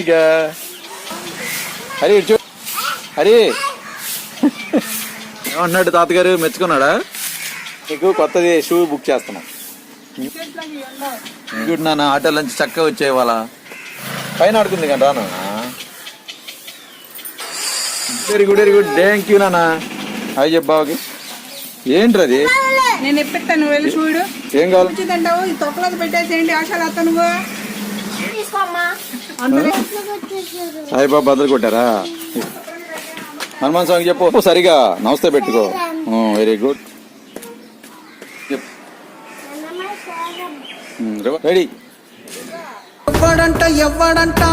ఇక హరి చూ హరి ఏమన్నాడు తాతగారు, మెచ్చుకున్నాడా? నీకు కొత్తది షూ బుక్ చేస్తున్నాం. గుడ్ నాన్న, ఆటో నుంచి చక్కగా వచ్చే వాళ్ళ పైన ఆడుకుంది కానీ రానా. Very good very good, thank you నాన్న. అవి చెప్పావుకి ఏంటి అది? నేను ఎప్పిస్తాను, వెళ్ళి చూడు. ఏం కావాలి? వచ్చిందంటావు ఈ తొక్కలకు పెట్టేసేయండి. ఆశలు అత్త నువ్వు అయ్య బాబు బదులు కొట్టారా? హనుమాన్ స్వామికి చెప్పు సరిగా నమస్తే పెట్టుకో. Very good. రెడీ. ఎవ్వడంట